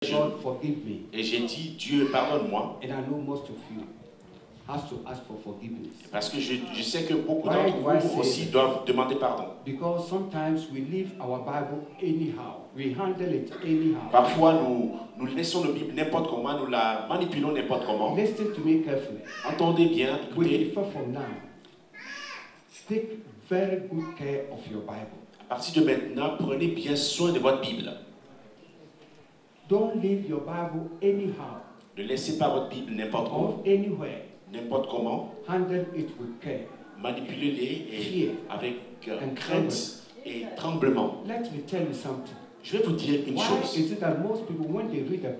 God, forgive me. Et j'ai dit, Dieu, pardonne-moi. And I know most of you has to ask for forgiveness. Parce que je sais que beaucoup d'entre vous aussi doivent demander pardon. Because sometimes we leave our Bible anyhow. We handle it anyhow. Parfois, nous laissons la Bible n'importe comment, nous la manipulons n'importe comment. Listen to me carefully. Entendez bien, We écoutez. prefer from now. Take very good care of your Bible. À partir de maintenant, prenez bien soin de votre Bible. Don't leave your Bible anyhow. Ne laissez pas votre Bible n'importe Or où, anywhere. n'importe comment. Handle it with care. Manipulez-les Fear. avec And crainte et tremblement. Let me tell you something. Je vais vous dire une Why chose. is it that most people, when they read the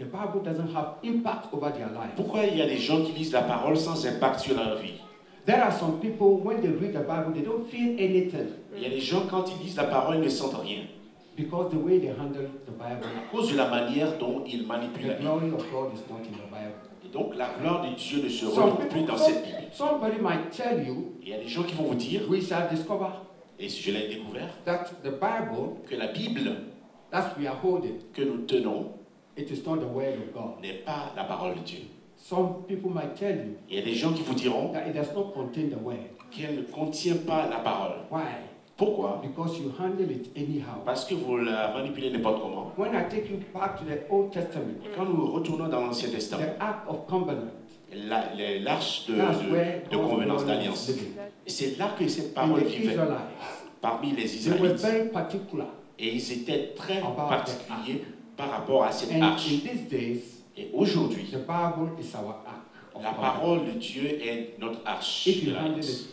Bible doesn't have impact over their life? Pourquoi il y a des gens qui lisent la parole sans impact sur leur vie? There are some people, when they read the Bible, they don't feel anything Il y a des gens, quand ils lisent la parole, ils ne sentent rien. because the way they handle the Bible, À cause de la manière dont ils manipulent la the Bible. glory of God is not in the Bible. Et donc, la gloire de Dieu ne se Some retrouve plus people, dans cette Bible. somebody might tell you, Et il y a des gens qui vont vous dire, we shall discover et je l'ai découvert, that the Bible que la Bible that we are holding, que nous tenons it is not the word of God. n'est pas la parole de Dieu. Some people might tell you Il y a des gens qui vous diront that it does not contain the word. qu'elle ne contient pas la parole. Why? Pourquoi? Because you handle it anyhow. Parce que vous la manipulez n'importe comment. When I take you back to the Old Testament, Quand nous retournons dans l'Ancien Testament, the Ark of Covenant, l'arche that's where de God's convenance glory d'alliance. is living. Et c'est là que cette In parole the vivait Israelites, parmi les they were Israélites. very particular. Et ils étaient très About particuliers par rapport à cette And arche. in these days, Et aujourd'hui, the Bible is our Ark of la Covenant. parole de Dieu est notre arche If de you handle l'alliance. it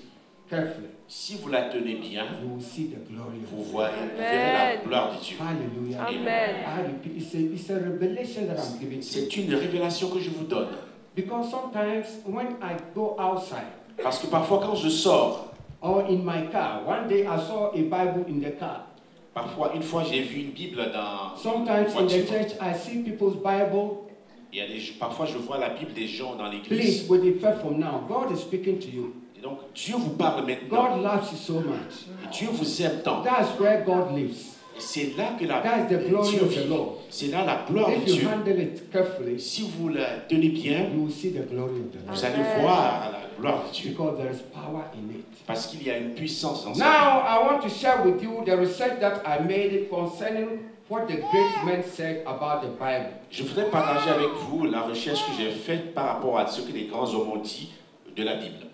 carefully, Si vous la tenez bien, you will see the glory of vous God. verrez la gloire de Dieu. Hallelujah. Amen. I repeat, it's a revelation that I'm giving to you. C'est une révélation que je vous donne. Because sometimes when I go outside Parce que parfois quand je sors, or in my car, one day I saw a Bible in the car. parfois une fois j'ai vu une Bible dans Sometimes in the voiture. church I see people's Bible. Il y a parfois je vois la Bible des gens dans Please, l'église. with the faith from now, God is speaking to you. Et donc Dieu vous parle maintenant. God loves you so much. Et Dieu vous aime tant. That's where God lives. Et c'est là que la That's the glory Dieu of the vit. Lord. C'est là la gloire de If you Dieu. handle it carefully, Si vous la tenez bien, you will see the glory of the vous Lord. allez voir la gloire de Dieu. Because there is power in it. Parce qu'il y a une puissance dans ça. Now, I want to share with you the research that I made concerning what the great men said about the Bible. Je voudrais partager avec vous la recherche que j'ai faite par rapport à ce que les grands hommes ont dit de la Bible.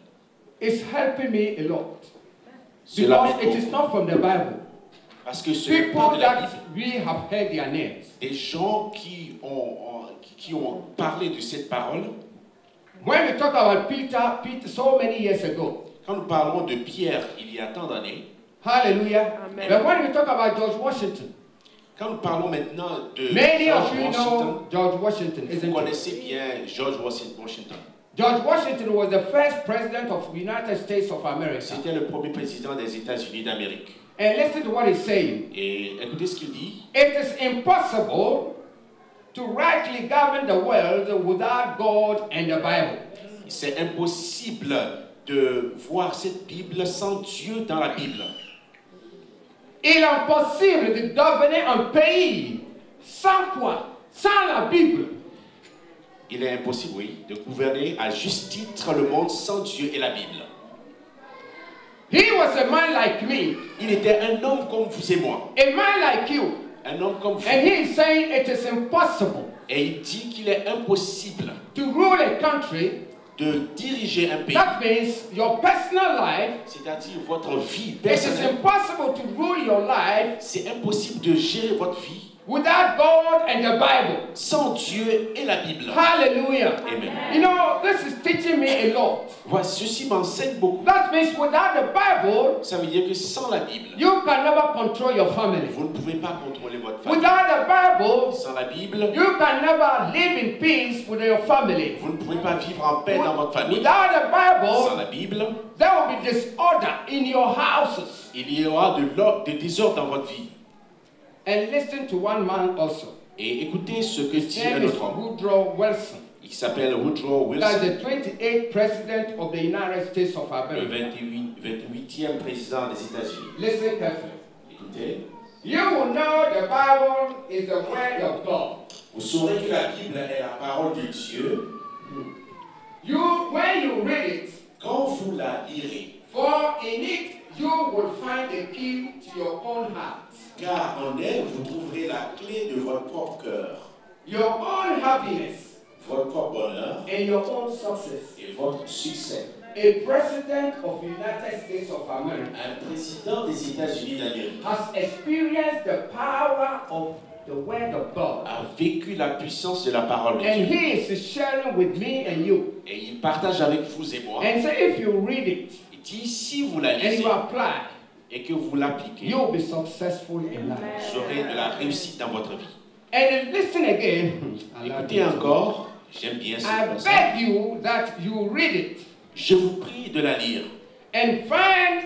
It's helping me a lot. Cela Because m'aide it is beaucoup. not from the Bible. Parce que ce n'est pas People de la that Bible. we have heard their names. Des gens qui ont parlé de cette parole. When we talk about Peter so many years ago, Quand nous parlons de Pierre il y a tant d'années, hallelujah. Amen. But when we talk about George Washington, quand nous parlons maintenant de many George of you Washington, know George Washington, vous isn't it? connaissez bien George Washington. George Washington was the first president of the United States of America. C'était le premier président des États-Unis d'Amérique. And listen to what he's saying. Et écoutez ce qu'il dit. It is impossible to rightly govern the world without God and the Bible. C'est impossible de voir cette Bible sans Dieu dans la Bible. Il est impossible de gouverner un pays sans quoi? Sans la Bible. Il est impossible, oui, de gouverner à juste titre le monde sans Dieu et la Bible. He was a man like me, Il était un homme comme vous et moi. a man like you. Un homme comme vous. And he is saying it is impossible Et il dit qu'il est impossible to rule a country. de diriger un pays. That means your personal life. C'est-à-dire votre vie It is personnelle. impossible to rule your life C'est impossible de gérer votre vie without God and the Bible. sans Dieu et la Bible. Hallelujah. Amen. You know, this is teaching me a lot. Voilà, ceci m'enseigne beaucoup. That means without the Bible, Ça veut dire que sans la Bible, you can never control your family. vous ne pouvez pas contrôler votre famille. Without the Bible, Sans la Bible, you can never live in peace with your family. vous ne pouvez pas vivre en paix dans votre famille. Without the Sans Bible, la Bible, there will be disorder in your houses. il y aura de désordre dans votre vie. And listen to one man also. Et écoutez ce que His dit un name is autre homme. Woodrow Wilson. Il s'appelle Woodrow That's Wilson, the 28th president of the United States of le America. 28e président des États-Unis. Listen carefully. Écoutez, You will know the Bible is the word of God. Vous saurez que la Bible est la parole de Dieu. When you read it, Quand vous la lirez, for in it you will find the key to your own heart. car en elle, vous trouverez la clé de votre propre cœur, Your own happiness votre propre bonheur and your own success. et votre succès. A president of the United States of America Un président des États-Unis d'Amérique has experienced the power of the word of God. a vécu la puissance de la parole de And Dieu. he is sharing with me and you. Et il partage avec vous et moi. And so if you read it Il dit, si vous la and lisez you apply, et que vous l'appliquez, you'll be successful in life. vous aurez de la réussite dans votre vie. And listen again. Écoutez encore, j'aime bien ce I passage. beg you that you read it Je vous prie de la lire and find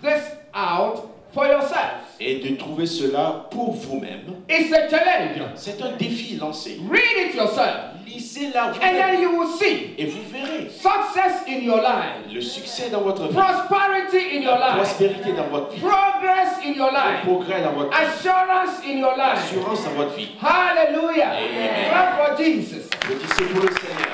this out for yourselves. et de trouver cela pour vous-même. It's a challenge. C'est un défi lancé. Read it yourself. Lisez-la And then vous-même you will see et vous verrez success in your life, le succès dans votre vie, prosperity in your la life, prospérité dans votre vie, progress in your le life, progrès dans votre vie, assurance in your life. l'assurance dans votre vie. Hallelujah. Amen. Clap for Jesus. Applaudissez pour le Seigneur.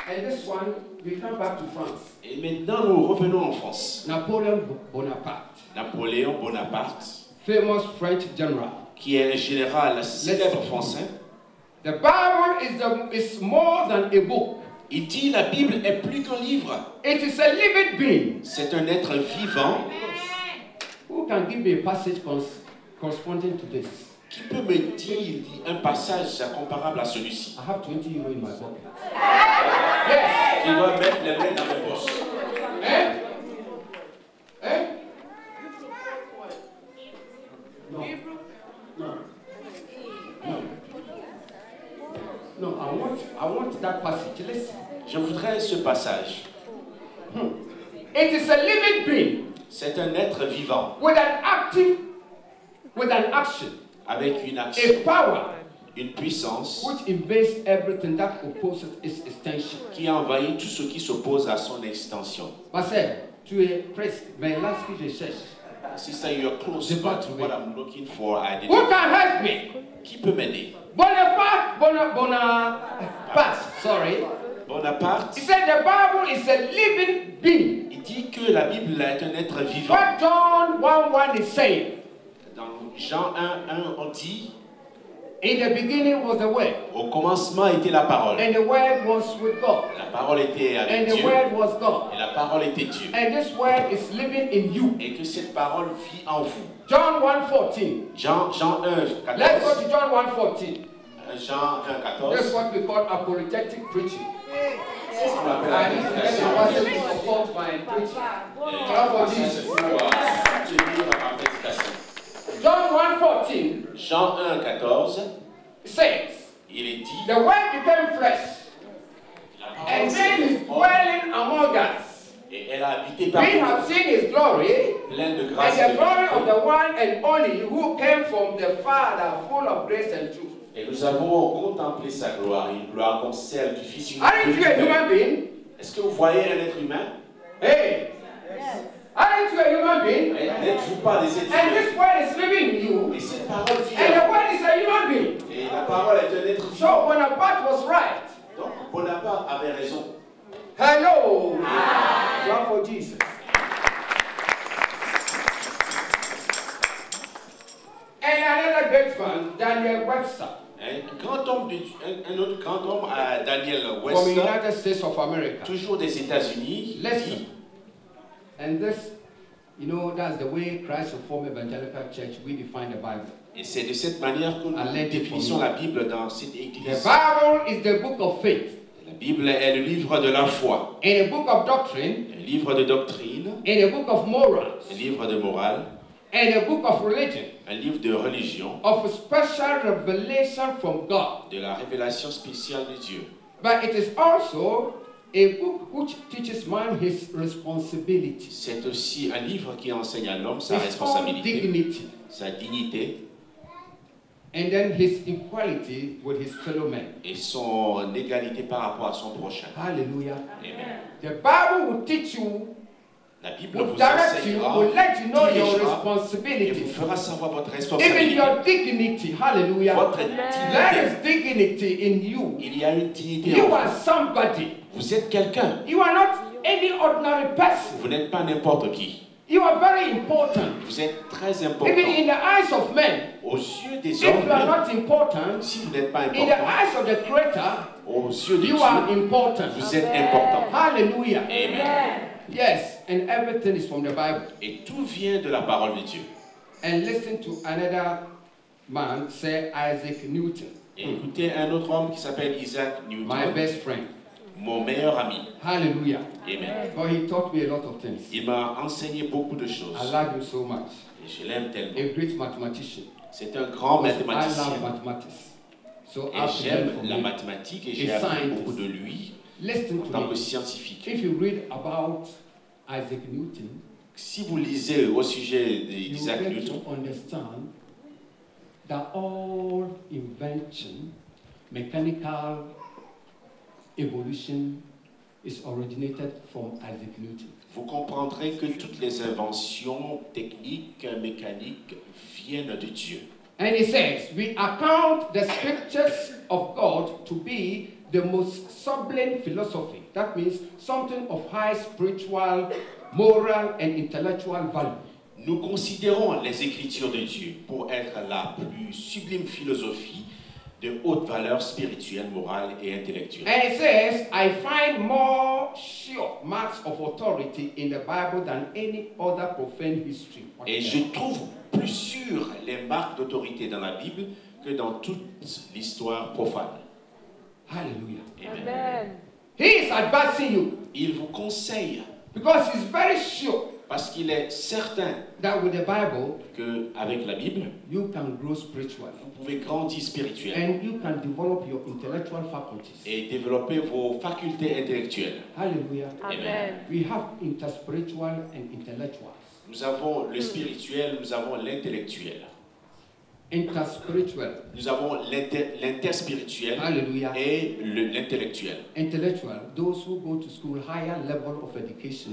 And this one, we come back to France. Et maintenant, nous revenons en France. Napoleon Bonaparte, Napoléon Bonaparte, famous French general. qui est un général célèbre français, The Bible is more than a book. il dit la Bible est plus qu'un livre. It is a living being. C'est un être vivant. Who can give me a passage corresponding to this? Qui peut me dire un passage comparable à celui-ci? I have 20 euros in my pocket. Yes. Je dois mettre les mains dans mes poches. Eh? Eh? No. No. No. No, I want that passage. Listen. Je voudrais ce passage. It is a living being C'est un être vivant with an action, avec une action, a power une puissance which invades everything that opposes its extension. qui envahit tout ce qui s'oppose à son extension. Marcel, tu es presque vers là ce que je cherche. Sister, you're close J'ai pas but trouvé. what I'm looking for. I Who didn't. can help me? Qui peut m'aider? Bonaparte, sorry. Bonaparte, He said the Bible is a living being. il dit que la Bible est un être vivant. What John 1:1 is saying. Dans Jean 1:1, on dit, In the beginning was the Word, au commencement était la parole. and the Word was with God, La parole était and avec the Dieu Word was God. et la parole était Dieu. And this Word is living in you. Et que cette parole vit en vous. John 1:14. Jean 1:14. Let's go to John 1:14. Jean 1:14. That's what we call apologetic preaching. C'est ce qu'on appelle I need to get la a passage to support my preaching. Clap for Jesus. soutenir ma prédication. John 1:14 Jean 1:14, says, il est dit, the Word became flesh la parole and s'est made his faite dwelling among us. et elle a habité We parmi have nous, seen his glory, pleine de and grâce et the de glory of vérité. the one and only who came from the Father, full of grace and truth. Et nous avons contemplé sa gloire, une gloire comme celle du Fils unique. Aren't you a human being? Est-ce que vous voyez un être humain? Hey! Aren't you a human being? N'êtes-vous pas des êtres And humains? this word is living in you, Et cette parole vit and en the word is a human being. vous. Et la parole est un être So vivant. Bonaparte was right. Donc Bonaparte avait raison. Hello! Clap for Jesus. And another great man, Daniel Webster, Un autre grand homme, Daniel from the Webster, United States of America. toujours des États-Unis, Listen. dit, And this, you know, that's the way Christ Reformed Evangelical Church, we define the Bible. et c'est de cette manière que I nous learned it définissons from la Bible dans cette The église. Bible is the book of faith, La Bible est le livre de la foi, and a book of doctrine, un livre de doctrine, and a book of morals, un livre de morale, and a book of religion, un livre de religion, of a special revelation from God. de la révélation spéciale de Dieu. But it is also a book which teaches man his responsibility, C'est aussi un livre qui enseigne à l'homme sa his own responsabilité, dignity, sa dignité and then his equality with his fellow men. et son égalité par rapport à son prochain. Hallelujah. Amen. The Bible will teach you La Bible will vous direct you, enseignera, will let you know your dirigera, et vous responsibility. fera savoir votre Even responsabilité. your dignity. Hallelujah. Votre There dignité. is dignity in you. Il y a une dignité You en are vous. somebody. Vous êtes quelqu'un. You are not any ordinary person. Vous n'êtes pas n'importe qui. You are very important. Vous êtes très Even important. in the eyes of men. Aux yeux des If you are hommes, not important, si vous n'êtes pas in the important, eyes of the Creator, aux yeux de you are Dieu, important. vous êtes important. Hallelujah. Amen. Yes, and everything is from the Bible. Et tout vient de la parole de Dieu. And listen to another man, say Isaac Newton, Et écoutez un autre homme qui s'appelle Isaac my Newton, best friend. mon meilleur ami. Hallelujah. Amen. But he taught me a lot of things. Il m'a enseigné beaucoup de choses. I love him so much. Et je l'aime tellement. A great mathematician. C'est un grand Because I mathématicien. love mathematics. So Et I have to learn j'aime from la him. mathématique et A j'ai appris scientist. beaucoup de lui Listen en to tant que me. scientifique. If you read about Isaac Newton, Si vous lisez au sujet you d'Isaac get Newton, to understand that all invention, mechanical evolution, is originated from Isaac Newton. vous comprendrez que toutes les inventions techniques, mécaniques viennent de Dieu. And he says, we account the scriptures of God to be the most sublime philosophy. That means something of high spiritual, moral, and intellectual value. Nous considérons les Écritures de Dieu pour être la plus sublime philosophie de haute valeur spirituelle, morale et intellectuelle. And it says, I find more sure marks of authority in the Bible than any other profane history. Et je trouve plus sûr les marques d'autorité dans la Bible que dans toute l'histoire profane. Hallelujah. Amen. He is advising you Il vous conseille, because he's very sure parce qu'il est certain that with the Bible, qu'avec la Bible, you can grow spiritually vous pouvez grandir spirituellement and you can develop your intellectual faculties. et développer vos facultés intellectuelles. Hallelujah. Amen. We have interspiritual and intellectuals. Nous avons le spirituel, nous avons l'intellectuel. Interspiritual. Nous avons l'interspirituel Hallelujah. et l'intellectuel. Intellectual, those who go to school, higher level of education,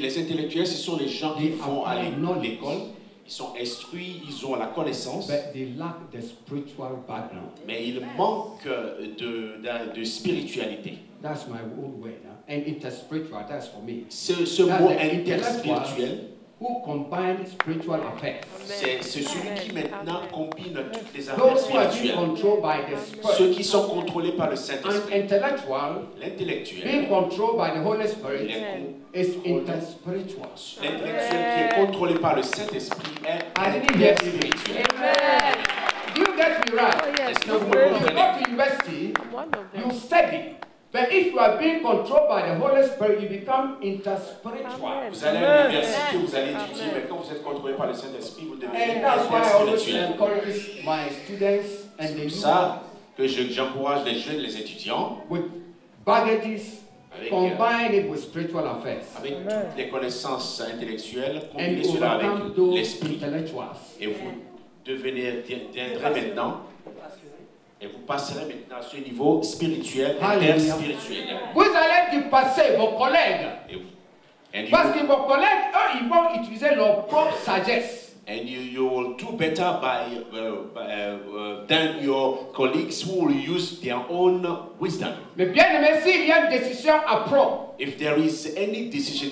Les intellectuels, ce sont les gens qui They vont à acquire knowledge. l'école, ils sont instruits, ils ont la connaissance, but they lack the spiritual background. mais ils manquent de spiritualité. That's my old word. And interspiritual, that's for me. Ce That's mot the interspirituel, who combine spiritual affairs. c'est celui qui maintenant combine toutes les affaires Those who are being spirituelles. controlled by the Ceux Spirit. qui sont contrôlés par le And Saint-Esprit. intellectual, being L'intellectuel, controlled by the Holy il Spirit, est is interspiritual. l'intellectuel qui est contrôlé par le Saint-Esprit est I didn't hear you. spirituel. Do you get me right? Est-ce que vous me When you comprenez? go to university, you study. But if you are being controlled by the Holy Spirit, you become interspiritual. Vous allez à l'université, vous allez étudier, mais quand vous êtes contrôlé par le Saint-Esprit, vous devenez And that's why I always interspirituel. encourage my students and C'est the pour youth ça que j'encourage les jeunes, les étudiants, with baggages, avec, combine it with spiritual affairs, avec toutes les connaissances intellectuelles, and combinez cela overcome avec those l'esprit. intellectuals. Et vous deviendrez maintenant, et vous passerez maintenant à ce niveau spirituel, Alléluia. interspirituel. Vous allez dépasser vos collègues. Et vous, and Parce que you, vos collègues, eux, ils vont utiliser leur propre sagesse. and you will do better than your colleagues who will use their own wisdom. Mais bien aimé, s'il y a une décision à prendre, If there is any decision